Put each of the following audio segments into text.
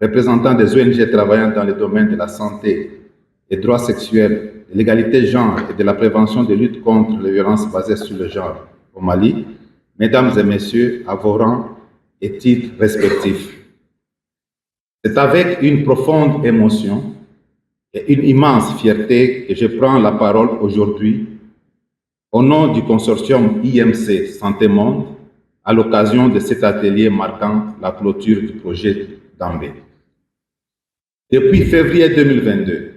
représentants des ONG travaillant dans le domaine de la santé, des droits sexuels, de l'égalité de genre et de la prévention des luttes contre les violences basées sur le genre au Mali, mesdames et messieurs, à vos rangs et titres respectifs. C'est avec une profonde émotion et une immense fierté que je prends la parole aujourd'hui au nom du consortium IMC Santé Monde à l'occasion de cet atelier marquant la clôture du projet Dambé. Depuis février 2022,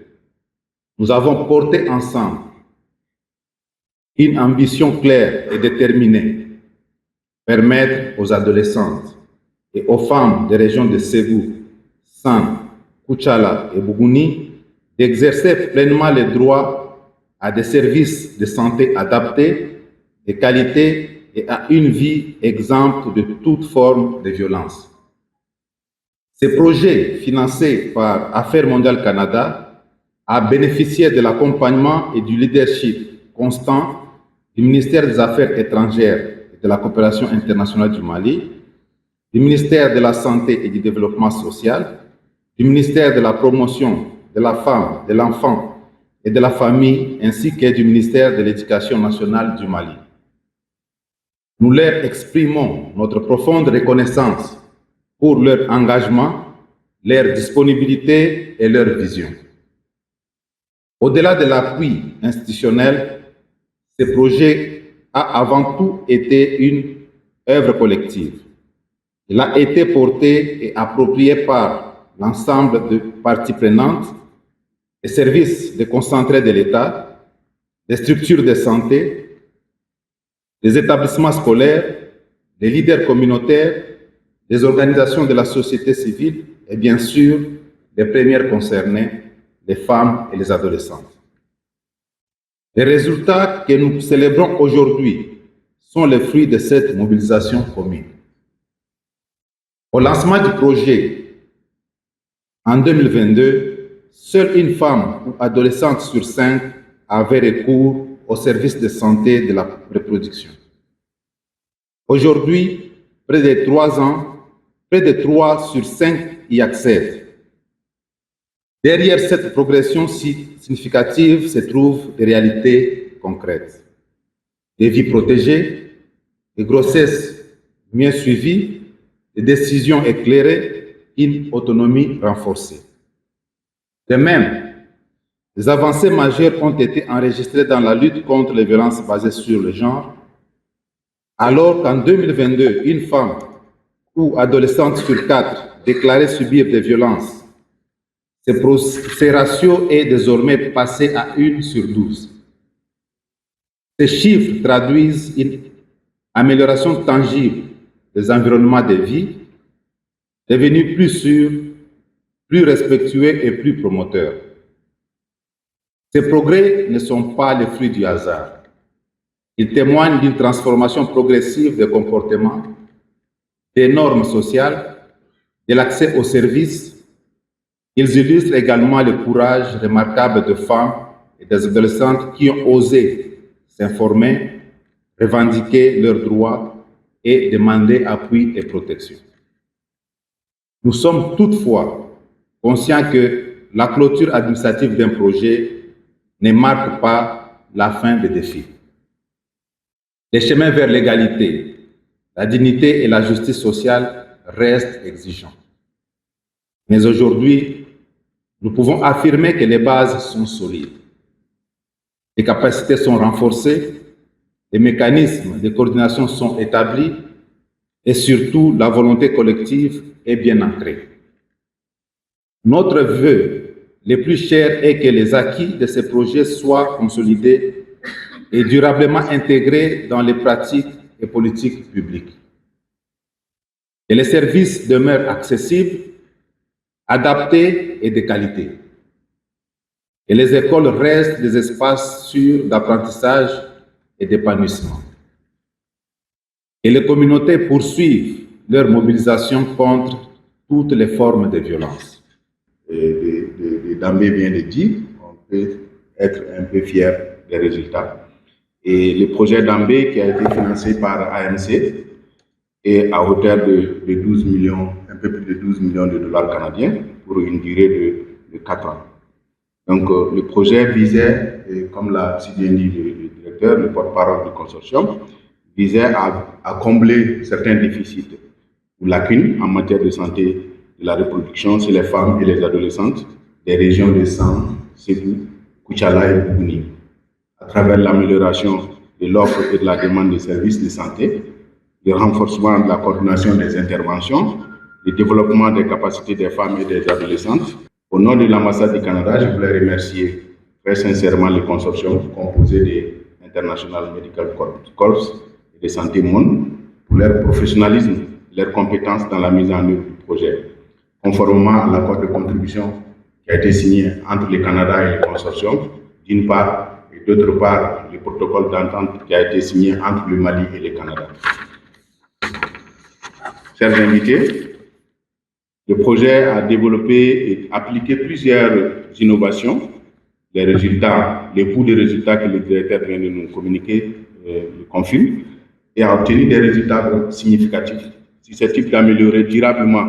nous avons porté ensemble une ambition claire et déterminée, permettre aux adolescentes et aux femmes des régions de Ségou, San, Koutchala et Bougouni d'exercer pleinement les droits à des services de santé adaptés, de qualité et à une vie exempte de toute forme de violence. Ce projet, financé par Affaires mondiales Canada, a bénéficié de l'accompagnement et du leadership constant du ministère des Affaires étrangères et de la coopération internationale du Mali, du ministère de la Santé et du Développement social, du ministère de la Promotion de la Femme, de l'Enfant et de la Famille, ainsi que du ministère de l'Éducation nationale du Mali. Nous leur exprimons notre profonde reconnaissance pour leur engagement, leur disponibilité et leur vision. Au-delà de l'appui institutionnel, ce projet a avant tout été une œuvre collective. Il a été porté et approprié par l'ensemble des parties prenantes, les services déconcentrés de l'État, les structures de santé, les établissements scolaires, les leaders communautaires, les organisations de la société civile et bien sûr les premières concernées, les femmes et les adolescentes. Les résultats que nous célébrons aujourd'hui sont les fruits de cette mobilisation commune. Au lancement du projet, en 2022, seule une femme ou adolescente sur 5 avait recours aux services de santé de la reproduction. Aujourd'hui, près de 3 ans, près de 3 sur 5 y accèdent. Derrière cette progression si significative se trouvent des réalités concrètes. Des vies protégées, des grossesses mieux suivies, des décisions éclairées, une autonomie renforcée. De même, des avancées majeures ont été enregistrées dans la lutte contre les violences basées sur le genre, alors qu'en 2022, une femme ou adolescente sur 4 déclarait subir des violences. Ce ratio est désormais passé à 1 sur 12. Ces chiffres traduisent une amélioration tangible des environnements de vie, devenus plus sûrs, plus respectueux et plus promoteurs. Ces progrès ne sont pas le fruit du hasard. Ils témoignent d'une transformation progressive des comportements, des normes sociales, de l'accès aux services. Ils illustrent également le courage remarquable de femmes et des adolescentes qui ont osé s'informer, revendiquer leurs droits et demander appui et protection. Nous sommes toutefois conscients que la clôture administrative d'un projet ne marque pas la fin des défis. Les chemins vers l'égalité, la dignité et la justice sociale restent exigeants. Mais aujourd'hui, nous pouvons affirmer que les bases sont solides. Les capacités sont renforcées, les mécanismes de coordination sont établis et surtout la volonté collective est bien ancrée. Notre vœu le plus cher est que les acquis de ces projets soient consolidés et durablement intégrés dans les pratiques et politiques publiques. Que les services demeurent accessibles, adaptés et de qualité. Et les écoles restent des espaces sûrs d'apprentissage et d'épanouissement. Et les communautés poursuivent leur mobilisation contre toutes les formes de violence. Dambé vient de dire, on peut être un peu fier des résultats. Et le projet Dambé qui a été financé par AMC est à hauteur de 12 millions, un peu plus de 12 millions de dollars canadiens pour une durée de 4 ans. Donc, le projet visait, et comme l'a si bien dit le directeur, le porte-parole du consortium, visait à combler certains déficits ou lacunes en matière de santé de la reproduction chez les femmes et les adolescentes des régions de Sam, Ségou, Koutiala et Bougouni, à travers l'amélioration de l'offre et de la demande de services de santé, le renforcement de la coordination des interventions, le développement des capacités des femmes et des adolescentes. Au nom de l'ambassade du Canada, je voulais remercier très sincèrement le consortium composé des International Medical Corps et de Santé Monde pour leur professionnalisme, leur compétence dans la mise en œuvre du projet, conformément à l'accord de contribution qui a été signé entre le Canada et le consortium, d'une part, et d'autre part, le protocole d'entente qui a été signé entre le Mali et le Canada. Chers invités, le projet a développé et appliqué plusieurs innovations. Les résultats, les bouts de résultats que le directeur vient de nous communiquer le confirment et a obtenu des résultats significatifs susceptibles d'améliorer durablement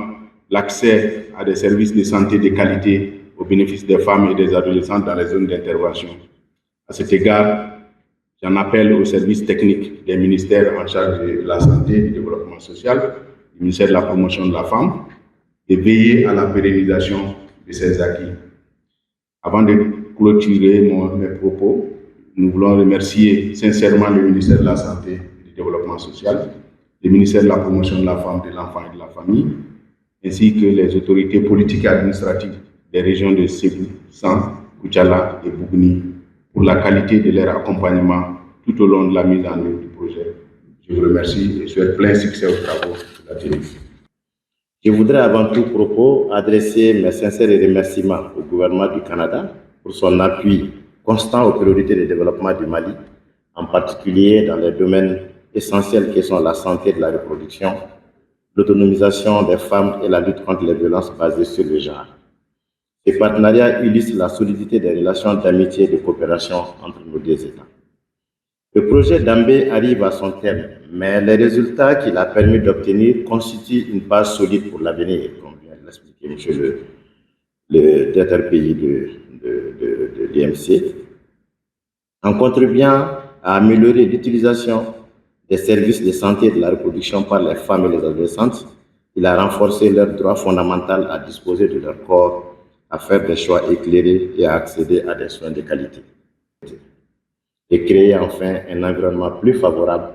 l'accès à des services de santé de qualité au bénéfice des femmes et des adolescents dans les zones d'intervention. À cet égard, j'en appelle aux services techniques des ministères en charge de la santé et du développement social, du ministère de la promotion de la femme, et veiller à la pérennisation de ces acquis. Avant de clôturer mes propos, nous voulons remercier sincèrement le ministère de la Santé et du Développement social, le ministère de la Promotion de la Femme, de l'Enfant et de la Famille, ainsi que les autorités politiques et administratives des régions de Ségou, Sam, Koutiala et Bougouni pour la qualité de leur accompagnement tout au long de la mise en œuvre du projet. Je vous remercie et souhaite plein succès aux travaux de la télévision. Je voudrais avant tout propos adresser mes sincères remerciements au gouvernement du Canada pour son appui constant aux priorités de développement du Mali, en particulier dans les domaines essentiels qui sont la santé de la reproduction, l'autonomisation des femmes et la lutte contre les violences basées sur le genre. Ces partenariats illustrent la solidité des relations d'amitié et de coopération entre nos deux États. Le projet Dambé arrive à son terme, mais les résultats qu'il a permis d'obtenir constituent une base solide pour l'avenir, comme vient de l'expliquer M. le directeur pays de l'IMC, en contribuant à améliorer l'utilisation des services de santé et de la reproduction par les femmes et les adolescentes. Il a renforcé leur droit fondamental à disposer de leur corps, à faire des choix éclairés et à accéder à des soins de qualité. Et créer enfin un environnement plus favorable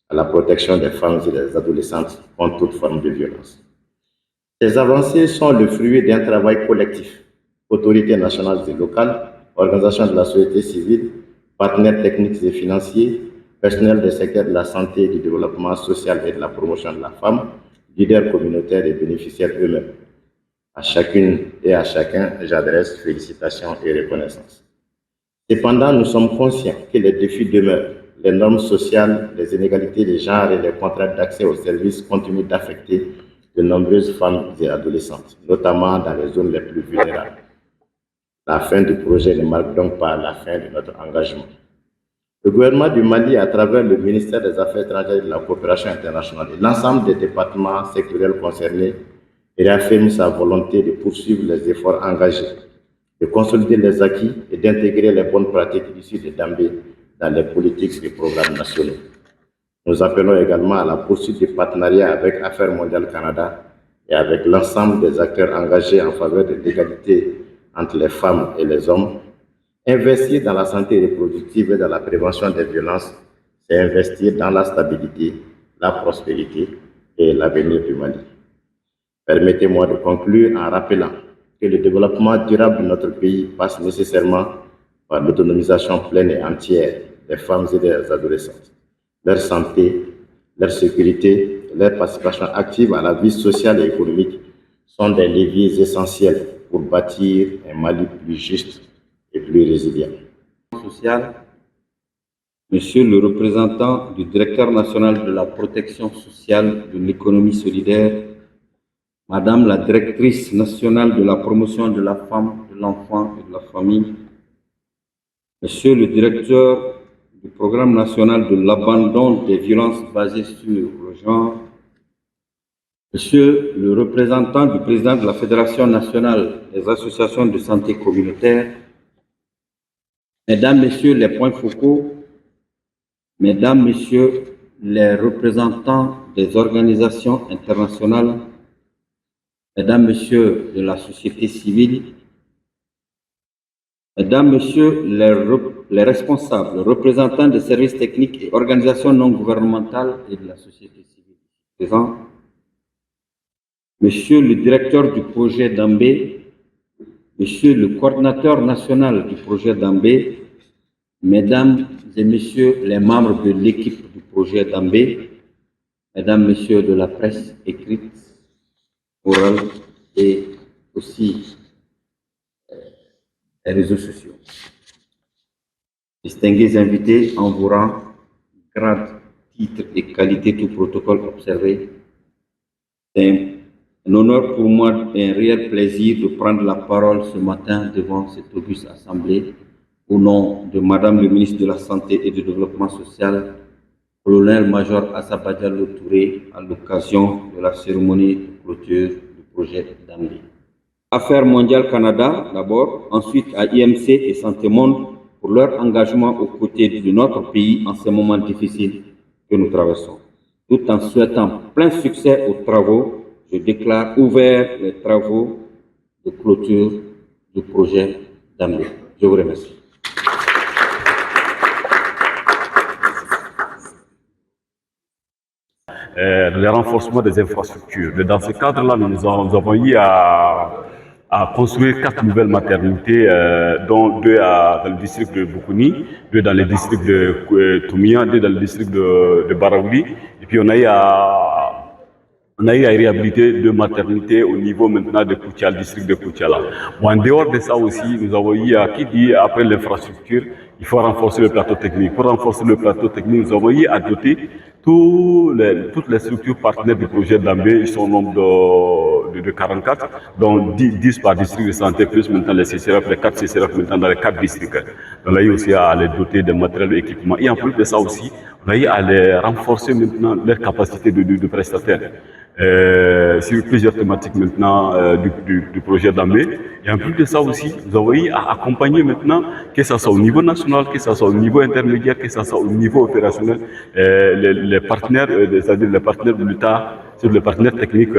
à la protection des femmes et des adolescentes contre toute forme de violence. Ces avancées sont le fruit d'un travail collectif, autorités nationales et locales, organisations de la société civile, partenaires techniques et financiers, personnel des secteurs de la santé, du développement social et de la promotion de la femme, leaders communautaires et bénéficiaires eux-mêmes. À chacune et à chacun, j'adresse félicitations et reconnaissance. Cependant, nous sommes conscients que les défis demeurent. Les normes sociales, les inégalités de genre et les contraintes d'accès aux services continuent d'affecter de nombreuses femmes et adolescentes, notamment dans les zones les plus vulnérables. La fin du projet ne marque donc pas la fin de notre engagement. Le gouvernement du Mali, à travers le ministère des Affaires étrangères et de la coopération internationale et l'ensemble des départements sectoriels concernés, réaffirme sa volonté de poursuivre les efforts engagés, de consolider les acquis et d'intégrer les bonnes pratiques issues de Dambé dans les politiques et programmes nationaux. Nous appelons également à la poursuite du partenariat avec Affaires mondiales Canada et avec l'ensemble des acteurs engagés en faveur de l'égalité entre les femmes et les hommes. Investir dans la santé reproductive et dans la prévention des violences, c'est investir dans la stabilité, la prospérité et l'avenir du Mali. Permettez-moi de conclure en rappelant que le développement durable de notre pays passe nécessairement par l'autonomisation pleine et entière des femmes et des adolescents. Leur santé, leur sécurité, leur participation active à la vie sociale et économique sont des leviers essentiels pour bâtir un Mali plus juste et plus résilient. Social, Monsieur le représentant du directeur national de la protection sociale de l'économie solidaire, Madame la directrice nationale de la promotion de la femme, de l'enfant et de la famille, Monsieur le directeur du programme national de l'abandon des violences basées sur le genre, Monsieur le représentant du président de la Fédération nationale des associations de santé communautaire, Mesdames, Messieurs les points focaux, Mesdames, Messieurs les représentants des organisations internationales, Mesdames, Messieurs de la société civile, Mesdames, Messieurs les responsables, représentants des services techniques et organisations non gouvernementales et de la société civile présents, Monsieur le directeur du projet Dambé, Monsieur le coordinateur national du projet Dambé, Mesdames et Messieurs les membres de l'équipe du projet Dambé, Mesdames, Messieurs de la presse écrite, orale et aussi les réseaux sociaux. Distingués invités en vos rangs, grade, titre et qualité tout protocole observé, c'est un honneur pour moi et un réel plaisir de prendre la parole ce matin devant cette auguste assemblée au nom de Madame le ministre de la Santé et du Développement social, colonel-major Assaba Diallo Touré, à l'occasion de la cérémonie de clôture du projet Dambé. Affaires mondiales Canada d'abord, ensuite à IMC et Santé Monde pour leur engagement aux côtés de notre pays en ces moments difficiles que nous traversons. Tout en souhaitant plein succès aux travaux, je déclare ouverts les travaux de clôture du projet Dambé. Je vous remercie. Le renforcement des infrastructures. Dans ce cadre-là, nous avons eu à construire 4 nouvelles maternités, dont 2 dans le district de Boukouni, 2 dans le district de Toumia, 2 dans le district de Baraouli. Et puis on a eu à réhabiliter 2 maternités au niveau maintenant de Koutiala, district de Koutiala. Bon, en dehors de ça aussi, nous avons eu qui dit après l'infrastructure, il faut renforcer le plateau technique. Pour renforcer le plateau technique, nous avons eu à doter toutes les structures partenaires du projet Dambé. Ils sont au nombre de 44, dont 10 par district de santé, plus maintenant les CCRF, les 4 CCRF maintenant dans les 4 districts. On a eu aussi à les doter de matériel et d'équipement. Et en plus de ça aussi, on a eu à les renforcer maintenant leur capacité de prestataires. Sur plusieurs thématiques maintenant du projet Dambé. Et en plus de ça aussi, nous avons eu à accompagner maintenant, que ce soit au niveau national, que ce soit au niveau intermédiaire, que ce soit au niveau opérationnel, les partenaires, c'est-à-dire les partenaires de l'État, sur les partenaires techniques,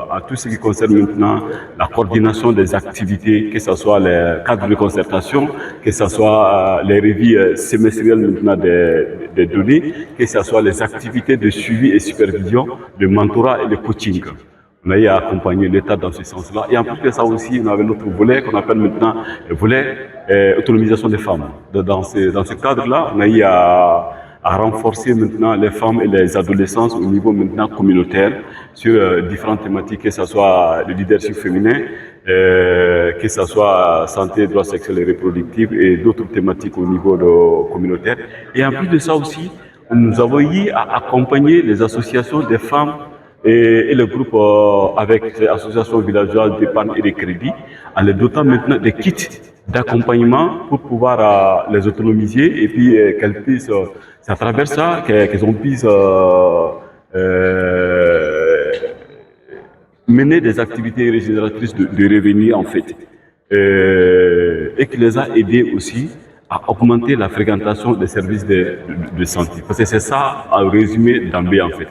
à tout ce qui concerne maintenant la coordination des activités, que ce soit les cadres de concertation, que ce soit les revues semestrielles maintenant des données, que ce soit les activités de suivi et supervision, de mentorat et de coaching. On a eu à accompagner l'État dans ce sens-là. Et en plus de ça aussi, on avait notre volet qu'on appelle maintenant le volet autonomisation des femmes. Dans ce cadre-là, on a eu à renforcer maintenant les femmes et les adolescents au niveau maintenant communautaire sur différentes thématiques, que ce soit le leadership féminin, que ce soit santé, droits sexuels et reproductifs et d'autres thématiques au niveau communautaire. Et en plus de ça aussi, nous avons eu à accompagner les associations des femmes et le groupe avec les associations villageoises d'épargne et de crédit, en les dotant maintenant des kits d'accompagnement pour pouvoir les autonomiser et puis qu'elles puissent, c'est à travers ça qu'elles puissent mener des activités régénératrices de revenus en fait, et qui les a aidés aussi à augmenter la fréquentation des services de santé. Parce que c'est ça, en résumé, Dambé en fait.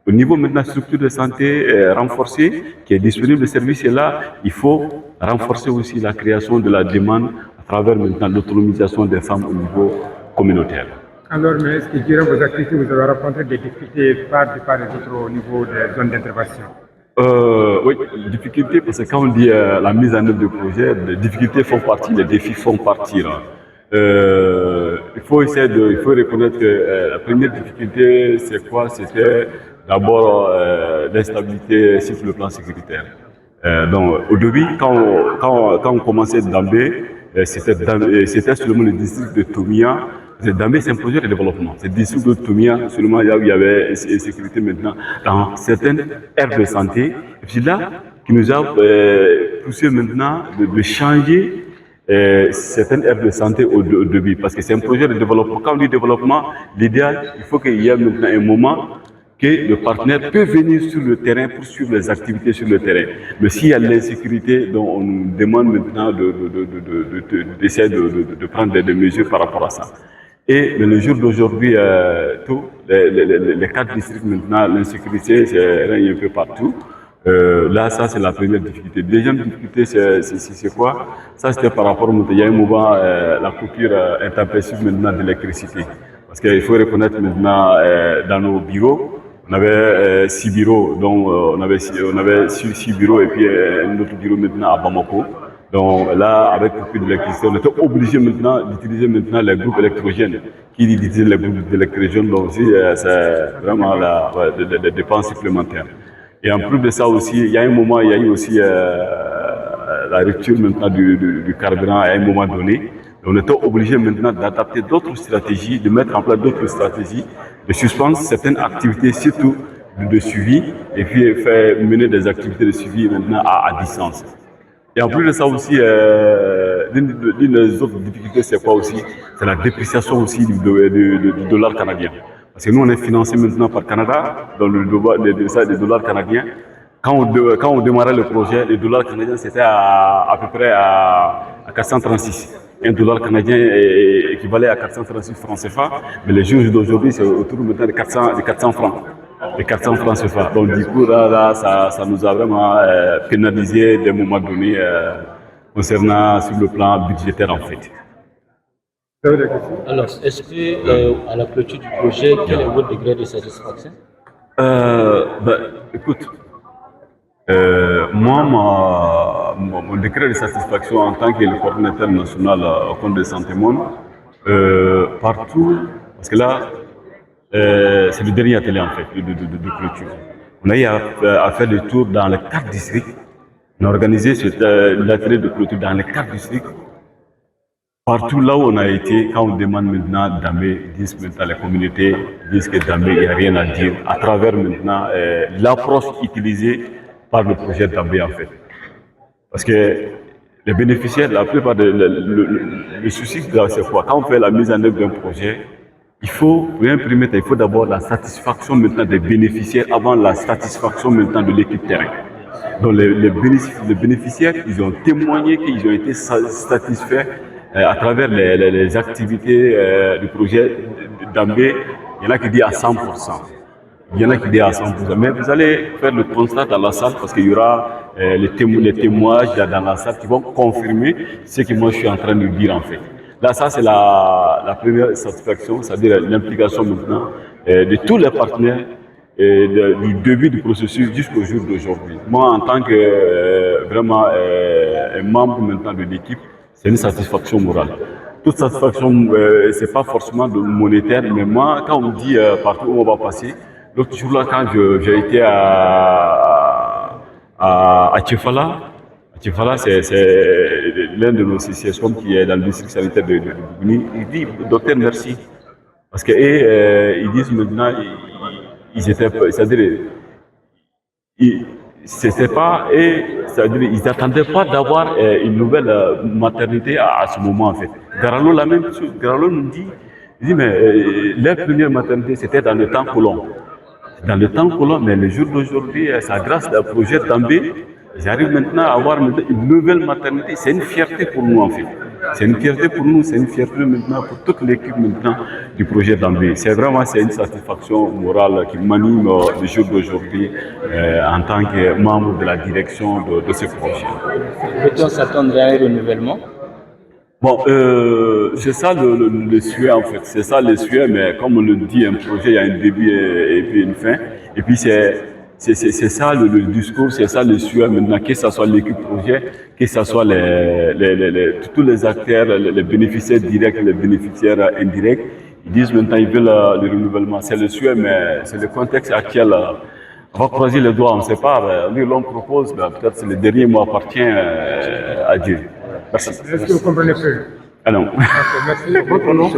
Au niveau maintenant structure de santé renforcée, qui est disponible, le service est là, il faut renforcer aussi la création de la demande à travers maintenant l'autonomisation des femmes au niveau communautaire. Alors, mais est-ce que durant vos activités, vous avez rencontré des difficultés par et d'autre au niveau des zones d'intervention? Oui, difficultés, parce que quand on dit la mise en œuvre du projet, les difficultés font partie, les défis font partie. Il faut reconnaître que la première difficulté, c'est quoi? C'était d'abord l'instabilité sur le plan sécuritaire. Donc, au début, quand on commençait Dambé, c'était seulement le district de Toumia. Dambé, c'est un projet de développement. C'est le district de Toumia, seulement là où il y avait sécurité maintenant dans certaines aires de santé. Et puis là, qui nous a poussé maintenant de changer certaines aires de santé au début, parce que c'est un projet de développement. Quand on dit développement, l'idéal, il faut qu'il y ait maintenant un moment que le partenaire peut venir sur le terrain pour suivre les activités sur le terrain. Mais s'il y a l'insécurité, donc on nous demande maintenant d'essayer de prendre des mesures par rapport à ça. Et mais le jour d'aujourd'hui, les 4 districts maintenant, l'insécurité, c'est un peu partout. Là, ça, c'est la première difficulté. Deuxième difficulté, c'est quoi? Ça, c'était par rapport au il y a un moment, la coupure intempestive maintenant d'électricité. Parce qu'il faut reconnaître maintenant, dans nos bureaux, on avait 6 bureaux, donc on avait 6 bureaux et puis un autre bureau maintenant à Bamako. Donc là, avec le coupure d'électricité, on était obligé maintenant d'utiliser maintenant les groupes électrogènes. Qui dit d'utiliser les groupes électrogènes, donc aussi, c'est vraiment des dépenses supplémentaires. Et en plus de ça aussi, il y a un moment, il y a eu aussi la rupture maintenant du carburant à un moment donné. On était obligé maintenant d'adapter d'autres stratégies, de mettre en place d'autres stratégies, de suspendre certaines activités, surtout de suivi, et puis faire mener des activités de suivi maintenant à distance. Et en plus de ça aussi, l'une des autres difficultés, c'est quoi aussi? C'est la dépréciation aussi du dollar canadien. Parce que nous, on est financé maintenant par Canada, dans le des dollars canadiens. Quand on démarrait le projet, le dollar canadien, c'était à peu près à 436. Un dollar canadien équivalait à 436 francs CFA, mais les jours d'aujourd'hui, c'est autour maintenant de 400 francs. Les 400 francs CFA. Donc du coup, là ça nous a vraiment pénalisé des moments donnés concernant sur le plan budgétaire en fait. Alors, est-ce que à la clôture du projet, quel est votre degré de satisfaction? Écoute, moi, mon décret de satisfaction en tant que le coordinateur national au compte de Santé Monde, partout, parce que là, c'est le dernier atelier en fait de clôture. On a eu à faire des tours dans les 4 districts. On a organisé l'atelier de clôture dans les 4 districts. Partout là où on a été, quand on demande maintenant Dambé, disent maintenant les communautés disent que Dambé, il n'y a rien à dire, à travers maintenant l'approche utilisée par le projet Dambé en fait. Parce que les bénéficiaires, la plupart le souci c'est quoi? Quand on fait la mise en œuvre d'un projet, il faut, pour imprimer, il faut d'abord la satisfaction maintenant des bénéficiaires avant la satisfaction maintenant de l'équipe terrain. Donc les bénéficiaires, ils ont témoigné qu'ils ont été satisfaits à travers les activités du projet Dambé. Il y en a qui disent à 100%. Il y en a qui disent à 100%. Mais vous allez faire le constat dans la salle parce qu'il y aura les témoignages dans la salle qui vont confirmer ce que moi je suis en train de dire en fait. Là, ça c'est la première satisfaction, c'est-à-dire l'implication maintenant de tous les partenaires du début du processus jusqu'au jour d'aujourd'hui. Moi, en tant que vraiment un membre maintenant de l'équipe, c'est une satisfaction morale. Toute satisfaction, c'est pas forcément monétaire, mais moi, quand on me dit partout où on va passer, l'autre jour là, quand j'ai été à Tchefala, c'est l'un de nos CCSCOM qui est dans le district sanitaire de Bougouni, il dit docteur merci. Parce que ils disent maintenant, ils étaient, c'est-à-dire, c'était pas, c'est-à-dire, ils n'attendaient pas d'avoir une nouvelle maternité à ce moment en fait. Garalo, la même chose, Garalo nous dit, il dit mais leur première maternité c'était dans le temps colon. Dans le temps colon, mais le jour d'aujourd'hui, c'est grâce au projet Dambé, j'arrive maintenant à avoir une nouvelle maternité. C'est une fierté pour nous en fait. C'est une fierté pour nous, c'est une fierté maintenant pour toute l'équipe maintenant du projet Dambé. C'est vraiment une satisfaction morale qui m'anime le jour d'aujourd'hui en tant que membre de la direction de ce projet. Peut-on s'attendre à un renouvellement? Bon, c'est ça le souhait en fait. C'est ça le souhait, mais comme on le dit, un projet, il y a un début et puis une fin. Et puis c'est ça le discours, c'est ça le souhait maintenant, que ce soit l'équipe projet, que ce soit tous les acteurs, les bénéficiaires directs, les bénéficiaires indirects. Ils disent maintenant qu'ils veulent le renouvellement. C'est le souhait, mais c'est le contexte actuel. On va croiser les doigts, on ne sait pas. Lui, l'on propose, peut-être que le dernier mot appartient à Dieu. Merci. Est-ce que vous comprenez plus? Ah non. Merci. Votre nom?